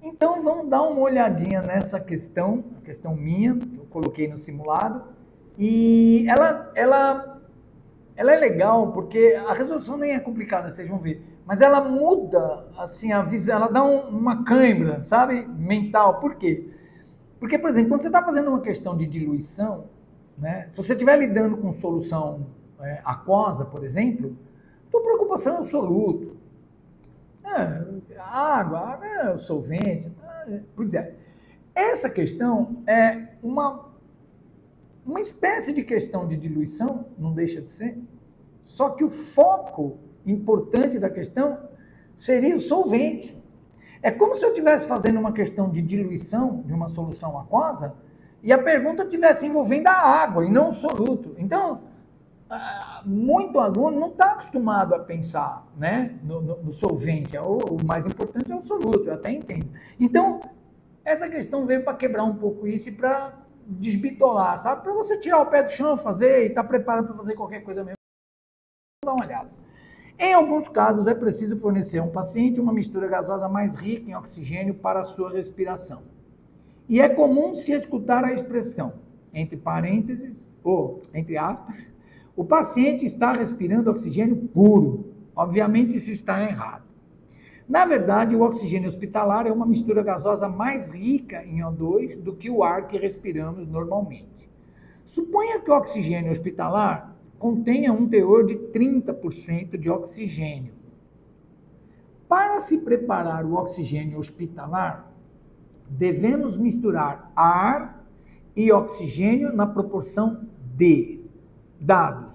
Então, vamos dar uma olhadinha nessa questão, a questão minha, que eu coloquei no simulado. E ela é legal, porque a resolução nem é complicada, vocês vão ver. Mas ela muda, assim, a visão, ela dá uma cãibra, sabe? Mental. Por quê? Porque, por exemplo, quando você está fazendo uma questão de diluição, né? Se você estiver lidando com solução aquosa, por exemplo, tua preocupação é o soluto. Água é o solvente. Pois é. Essa questão é uma espécie de questão de diluição, não deixa de ser, só que o foco importante da questão seria o solvente. É como se eu estivesse fazendo uma questão de diluição de uma solução aquosa e a pergunta estivesse envolvendo a água e não o soluto. Então, muito aluno não está acostumado a pensar, né, no solvente. O mais importante é o soluto, eu até entendo. Então, essa questão veio para quebrar um pouco isso e para desbitolar, sabe? Para você tirar o pé do chão, fazer e estar preparado para fazer qualquer coisa mesmo. Vamos dar uma olhada. Em alguns casos, é preciso fornecer a um paciente uma mistura gasosa mais rica em oxigênio para a sua respiração. E é comum se escutar a expressão, entre parênteses, ou entre aspas, o paciente está respirando oxigênio puro. Obviamente, isso está errado. Na verdade, o oxigênio hospitalar é uma mistura gasosa mais rica em O2 do que o ar que respiramos normalmente. Suponha que o oxigênio hospitalar contenha um teor de 30% de oxigênio. Para se preparar o oxigênio hospitalar, devemos misturar ar e oxigênio na proporção D. Dados.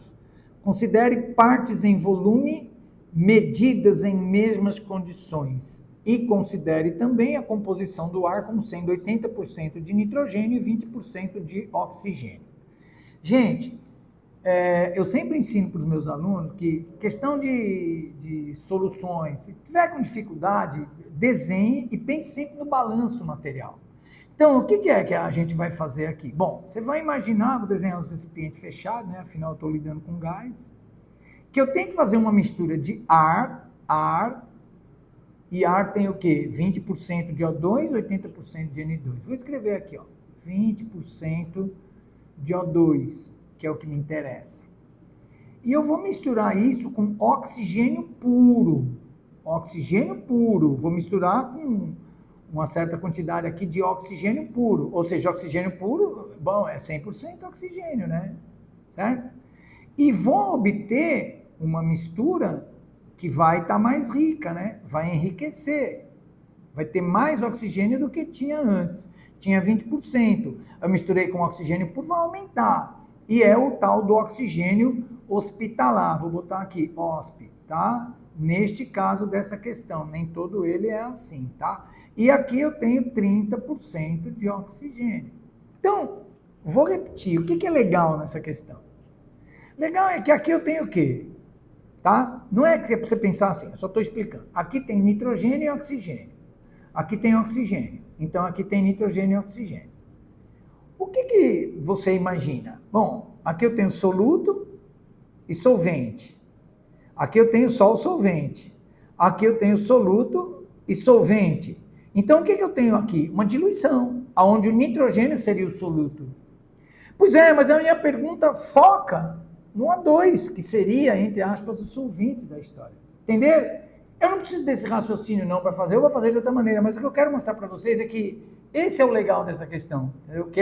Considere partes em volume medidas em mesmas condições e considere também a composição do ar como sendo 80% de nitrogênio e 20% de oxigênio. Gente, eu sempre ensino para os meus alunos que questão de soluções, se tiver com dificuldade, desenhe e pense sempre no balanço material. Então, o que é que a gente vai fazer aqui? Bom, você vai imaginar, vou desenhar os recipientes fechados, né? Afinal, eu estou lidando com gás, que eu tenho que fazer uma mistura de ar, e ar tem o quê? 20% de O2, 80% de N2. Vou escrever aqui, ó, 20% de O2, que é o que me interessa. E eu vou misturar isso com oxigênio puro. Oxigênio puro. Vou misturar com uma certa quantidade aqui de oxigênio puro. Ou seja, oxigênio puro, bom, é 100% oxigênio, né? Certo? E vou obter uma mistura que vai estar mais rica, né? Vai enriquecer. Vai ter mais oxigênio do que tinha antes. Tinha 20%. Eu misturei com oxigênio puro, vai aumentar. E é o tal do oxigênio hospitalar. Vou botar aqui, hosp, tá? Neste caso dessa questão, nem todo ele é assim, tá? E aqui eu tenho 30% de oxigênio. Então, vou repetir, o que é legal nessa questão? Legal é que aqui eu tenho o quê? Tá? Não é que é para você pensar assim, eu só estou explicando. Aqui tem nitrogênio e oxigênio. Aqui tem oxigênio. Então, aqui tem nitrogênio e oxigênio. O que você imagina? Bom, aqui eu tenho soluto e solvente. Aqui eu tenho só o solvente. Aqui eu tenho soluto e solvente. Então, o que eu tenho aqui? Uma diluição, onde o nitrogênio seria o soluto. Pois é, mas a minha pergunta foca no O2, que seria, entre aspas, o solvente da história. Entenderam? Eu não preciso desse raciocínio não para fazer, eu vou fazer de outra maneira, mas o que eu quero mostrar para vocês é que esse é o legal dessa questão, entendeu? Que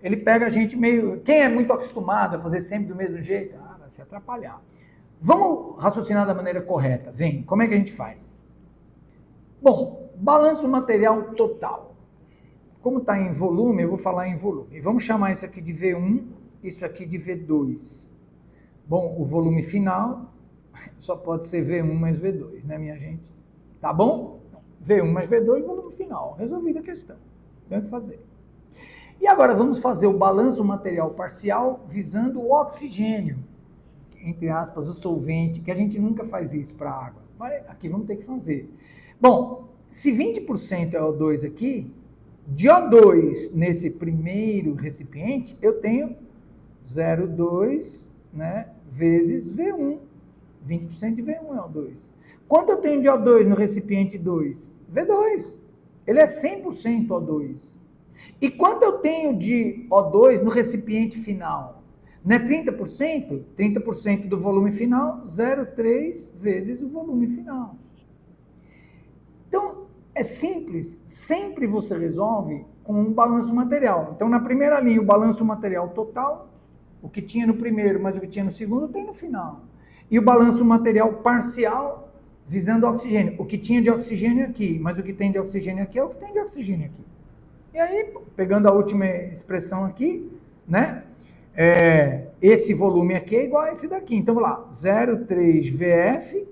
ele pega a gente meio... Quem é muito acostumado a fazer sempre do mesmo jeito, vai se atrapalhar. Vamos raciocinar da maneira correta. Vem, como é que a gente faz? Bom, balanço material total. Como está em volume, eu vou falar em volume. Vamos chamar isso aqui de V1, isso aqui de V2. Bom, o volume final só pode ser V1 mais V2, né, minha gente? Tá bom? V1 mais V2, volume final. Resolvida a questão. Tem o que fazer. E agora vamos fazer o balanço material parcial visando o oxigênio, entre aspas, o solvente, que a gente nunca faz isso para a água. Mas aqui vamos ter que fazer. Bom, se 20% é O2 aqui, de O2 nesse primeiro recipiente, eu tenho 0,2, né, vezes V1. 20% de V1 é O2. Quanto eu tenho de O2 no recipiente 2? V2. ele é 100% O2. E quanto eu tenho de O2 no recipiente final? Não é 30%? 30% do volume final, 0,3 vezes o volume final. Então, é simples. Sempre você resolve com um balanço material. Então, na primeira linha, o balanço material total, o que tinha no primeiro, mas o que tinha no segundo, tem no final. E o balanço material parcial, visando oxigênio. O que tinha de oxigênio aqui, mas o que tem de oxigênio aqui é o que tem de oxigênio aqui. E aí, pegando a última expressão aqui, né? Esse volume aqui é igual a esse daqui. Então, vamos lá. 0,3 VF,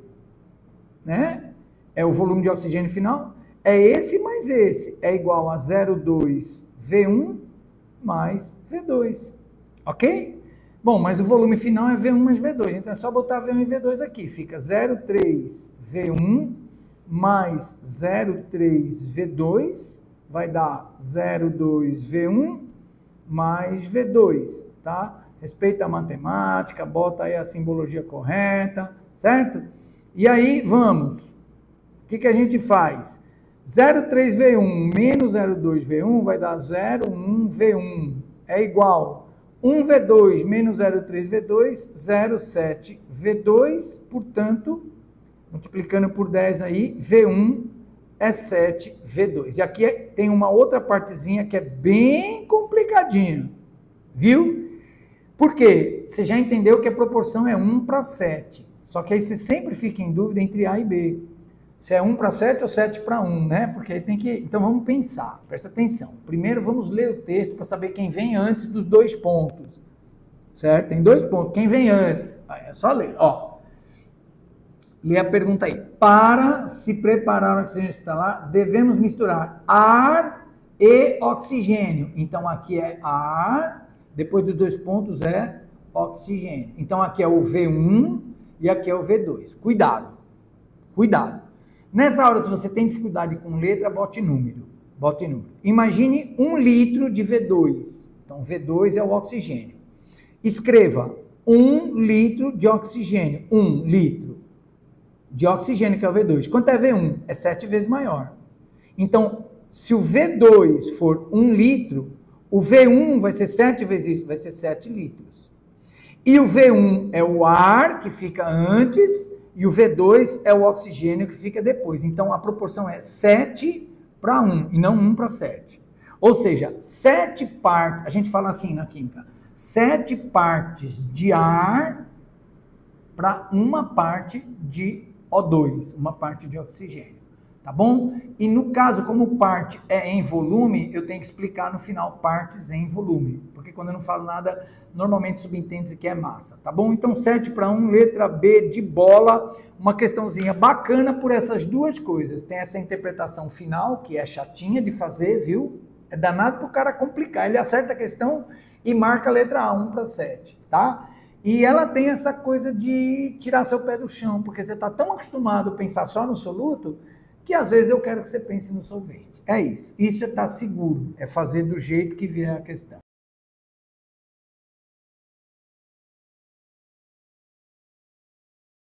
né? É o volume de oxigênio final. É esse mais esse. É igual a 0,2 V1 mais V2. Ok? Bom, mas o volume final é V1 mais V2. Então, é só botar V1 e V2 aqui. Fica 0,3 V1 mais 0,3 V2. Vai dar 0,2 V1 mais V2, tá? Respeita a matemática, bota aí a simbologia correta, certo? E aí, vamos. O que a gente faz? 0,3 V1 menos 0,2 V1 vai dar 0,1 V1. É igual 1 V2 menos 0,3 V2, 0,7 V2. Portanto, multiplicando por 10 aí, V1 é 7 V2. E aqui tem uma outra partezinha que é bem complicadinha, viu? Por quê? Você já entendeu que a proporção é 1 para 7. Só que aí você sempre fica em dúvida entre A e B. Se é 1 para 7 ou 7 para 1, né? Porque aí tem que... Então vamos pensar, presta atenção. Primeiro vamos ler o texto para saber quem vem antes dos dois pontos. Certo? Tem dois pontos. Quem vem antes? É só ler, ó. Lê a pergunta aí. Para se preparar o oxigênio hospitalar, devemos misturar ar e oxigênio. Então, aqui é ar, depois dos dois pontos é oxigênio. Então, aqui é o V1 e aqui é o V2. Cuidado. Cuidado. Nessa hora, se você tem dificuldade com letra, bote número. Bote número. Imagine 1 litro de V2. Então, V2 é o oxigênio. Escreva 1 litro de oxigênio. 1 litro de oxigênio, que é o V2. Quanto é V1? É 7 vezes maior. Então, se o V2 for 1 litro, o V1 vai ser 7 vezes isso, vai ser 7 litros. E o V1 é o ar, que fica antes, e o V2 é o oxigênio, que fica depois. Então, a proporção é 7 para 1, e não 1 para 7. Ou seja, 7 partes, a gente fala assim na química, 7 partes de ar para uma parte de O2, uma parte de oxigênio, tá bom? E no caso, como parte é em volume, eu tenho que explicar no final partes em volume, porque quando eu não falo nada, normalmente subentende-se que é massa, tá bom? Então 7 para 1, letra B de bola, uma questãozinha bacana por essas duas coisas. Tem essa interpretação final, que é chatinha de fazer, viu? É danado pro cara complicar, ele acerta a questão e marca a letra A, 1 para 7, tá? E ela tem essa coisa de tirar seu pé do chão, porque você está tão acostumado a pensar só no soluto, que às vezes eu quero que você pense no solvente. É isso. Isso é estar seguro, é fazer do jeito que vier a questão.